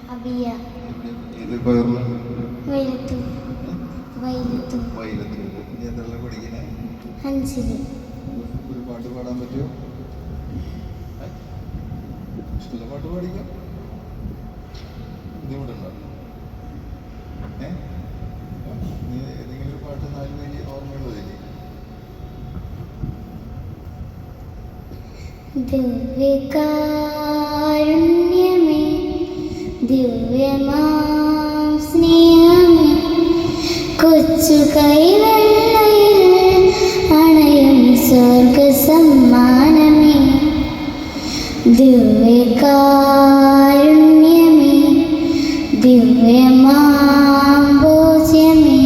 ഏത് പയറില്? വൈലത്തൂർ. നീ എന്തെല്ലാം പഠിക്കണേ? 5ൽ. ഒരു പാട്ട് പാടാൻ പറ്റുമോ? ഇഷ്ടമുള്ള പാട്ട് പാടിക്കാം. ബുദ്ധിമുട്ടുണ്ടോ? നീ ഏതെങ്കിലും ഒരു പാട്ട് 4 വരി ഓർമ്മയുള്ളതില്ലേ? ദിവ്യകാരുണ്യമേ, ദിവ്യമാം സ്നേഹമേ, കൊച്ചു കൈവെള്ളയിൽ അണയും സ്വർഗ സമ്മാനമേ. ദിവ്യകാരുണ്യമേ, ദിവ്യമാം ഭോജ്യമേ,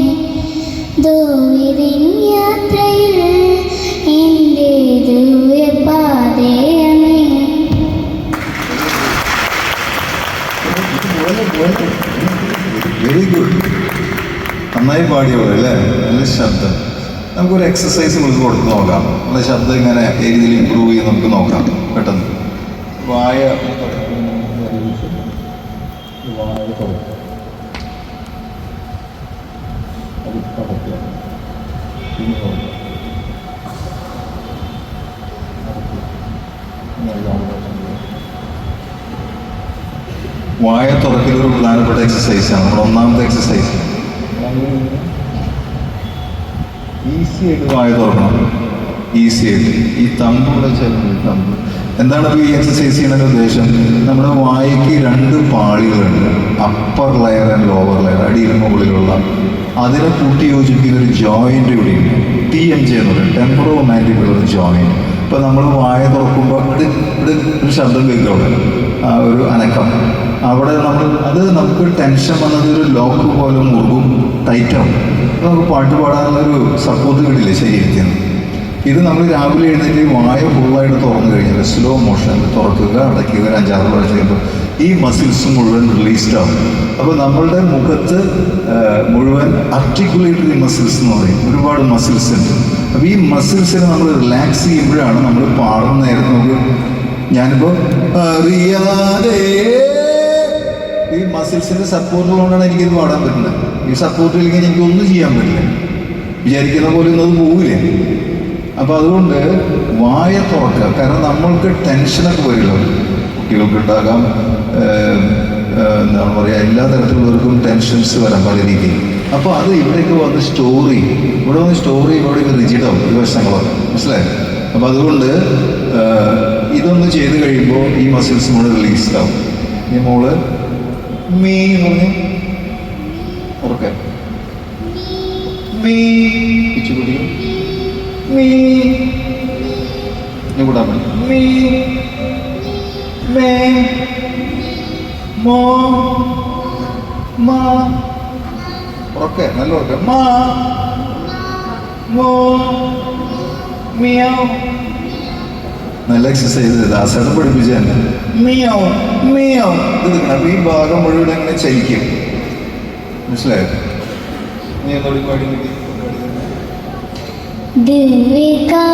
ദൂരിൻ യാത്രയിൽ എൻ്റെ ദിവ്യപാതയമേ. Very good. നന്നായി പാടിയോളൂ അല്ലേ? നല്ല ശബ്ദം. നമുക്കൊരു എക്സസൈസ് നമുക്ക് കൊടുത്ത് നോക്കാം. നല്ല ശബ്ദം ഇങ്ങനെ ഏത് രീതിയിൽ ഇമ്പ്രൂവ് ചെയ്ത് നമുക്ക് നോക്കാം പെട്ടെന്ന്. വായ വായ തുറക്കൽ ഒരു പ്രധാനപ്പെട്ട എക്സസൈസാണ്. നമ്മുടെ ഒന്നാമത്തെ എക്സസൈസ്. ഈസി ആയിട്ട് വായ തുറക്കണം. ഈസി ആയിട്ട് ഈ തമ്പുള്ള തമ്പ്. എന്താണ് ഈ എക്സസൈസ് ചെയ്യുന്നതിൻ്റെ ഉദ്ദേശം? നമ്മുടെ വായയ്ക്ക് 2 പാളികളുണ്ട്. Upper layer and lower layer, അടിയിലും മുകളിലുള്ള. അതിനെ കൂട്ടി യോജിപ്പിക്കുന്ന ഒരു ജോയിൻ്റ് കൂടിയുണ്ട്. TMJ എന്ന് പറയും, ടെമ്പറോ മാൻഡിബുലർ ജോയിൻറ്റ്. ഇപ്പോൾ നമ്മൾ വായ തുറക്കുമ്പോൾ ഒരു ശബ്ദം കേൾക്കും, അവിടെ ഒരു അനക്കം. അവിടെ നമുക്ക് ടെൻഷൻ വന്നത് ഒരു ലോക്ക് പോലെ മുറുകും, ടൈറ്റാവും. അപ്പോൾ നമുക്ക് പാട്ട് പാടാനുള്ളൊരു സപ്പോർട്ട് കിട്ടില്ലേ ശരീരത്തിന്. ഇത് നമ്മൾ രാവിലെ എഴുന്നേറ്റ് വായ ഫുള്ളായിട്ട് തുറന്നു കഴിഞ്ഞാൽ സ്ലോ മോഷനിൽ തുറക്കുക, അടയ്ക്കുക, ഒരു 5-6 പ്രാവശ്യം കഴിയുമ്പോൾ ഈ മസിൽസ് മുഴുവൻ റിലീസ്ഡ് ആവും. അപ്പോൾ നമ്മളുടെ മുഖത്ത് മുഴുവൻ ആർട്ടിക്കുലേറ്ററി മസിൽസ് എന്ന് പറയും, ഒരുപാട് മസിൽസ് ഉണ്ട്. അപ്പോൾ ഈ മസിൽസിനെ നമ്മൾ റിലാക്സ് ചെയ്യുമ്പോഴാണ് നമ്മൾ പാടുന്ന നേരം നമുക്ക്, ഞാനിപ്പോൾ അറിയാതെ ഈ മസിൽസിൻ്റെ സപ്പോർട്ടുള്ളതുകൊണ്ടാണ് എനിക്കിത് പാടാൻ പറ്റുന്നത്. ഈ സപ്പോർട്ടില്ലെങ്കിൽ എനിക്കൊന്നും ചെയ്യാൻ പറ്റില്ല. വിചാരിക്കുന്ന പോലെ ഒന്നും അത് പോകില്ല. അപ്പോൾ അതുകൊണ്ട് വായ തുറക്കുക. കാരണം നമ്മൾക്ക് ടെൻഷനൊക്കെ വരുമല്ലോ, കുട്ടികൾക്കുണ്ടാകാം, എന്താണ് പറയുക, എല്ലാ തരത്തിലുള്ളവർക്കും ടെൻഷൻസ് വരാം പല രീതിയിൽ. അപ്പോൾ അത് ഇവിടേക്ക് വന്ന് സ്റ്റോർ ചെയ്യും. ഇവിടെ വന്ന് സ്റ്റോർ ചെയ്യുമ്പോൾ ഇവിടെ റിജിഡാവും ഈ വശങ്ങളൊക്കെ, മനസ്സിലായി? അപ്പോൾ അതുകൊണ്ട് ഇതൊന്ന് ചെയ്ത് കഴിയുമ്പോൾ ഈ മസിൽസ് മുഴുവൻ റിലീസ്ഡാവും. ഈ മോള് മീ പറഞ്ഞ് ഉറക്കെ മീ പിച്ചു കുട്ടികൾ മീ കൂട്ടാൻ പറ്റും. മീ മേ മോ മാ ഉറക്കെ നല്ല ഉറക്കെ മാ മോ മിയാവ്. നല്ല എക്സസൈസ് ദാസേട്ടൻ പഠിപ്പിച്ച തന്നെ. മിയാവ് മിയാവ് ഇത് നിൽക്കണം. ഈ ഭാഗം മുഴുവൻ അങ്ങനെ ചലിക്കും, മനസ്സിലായോ? നീ എന്നോട് പാടി ദിവ്യകാരുണ്യമേ,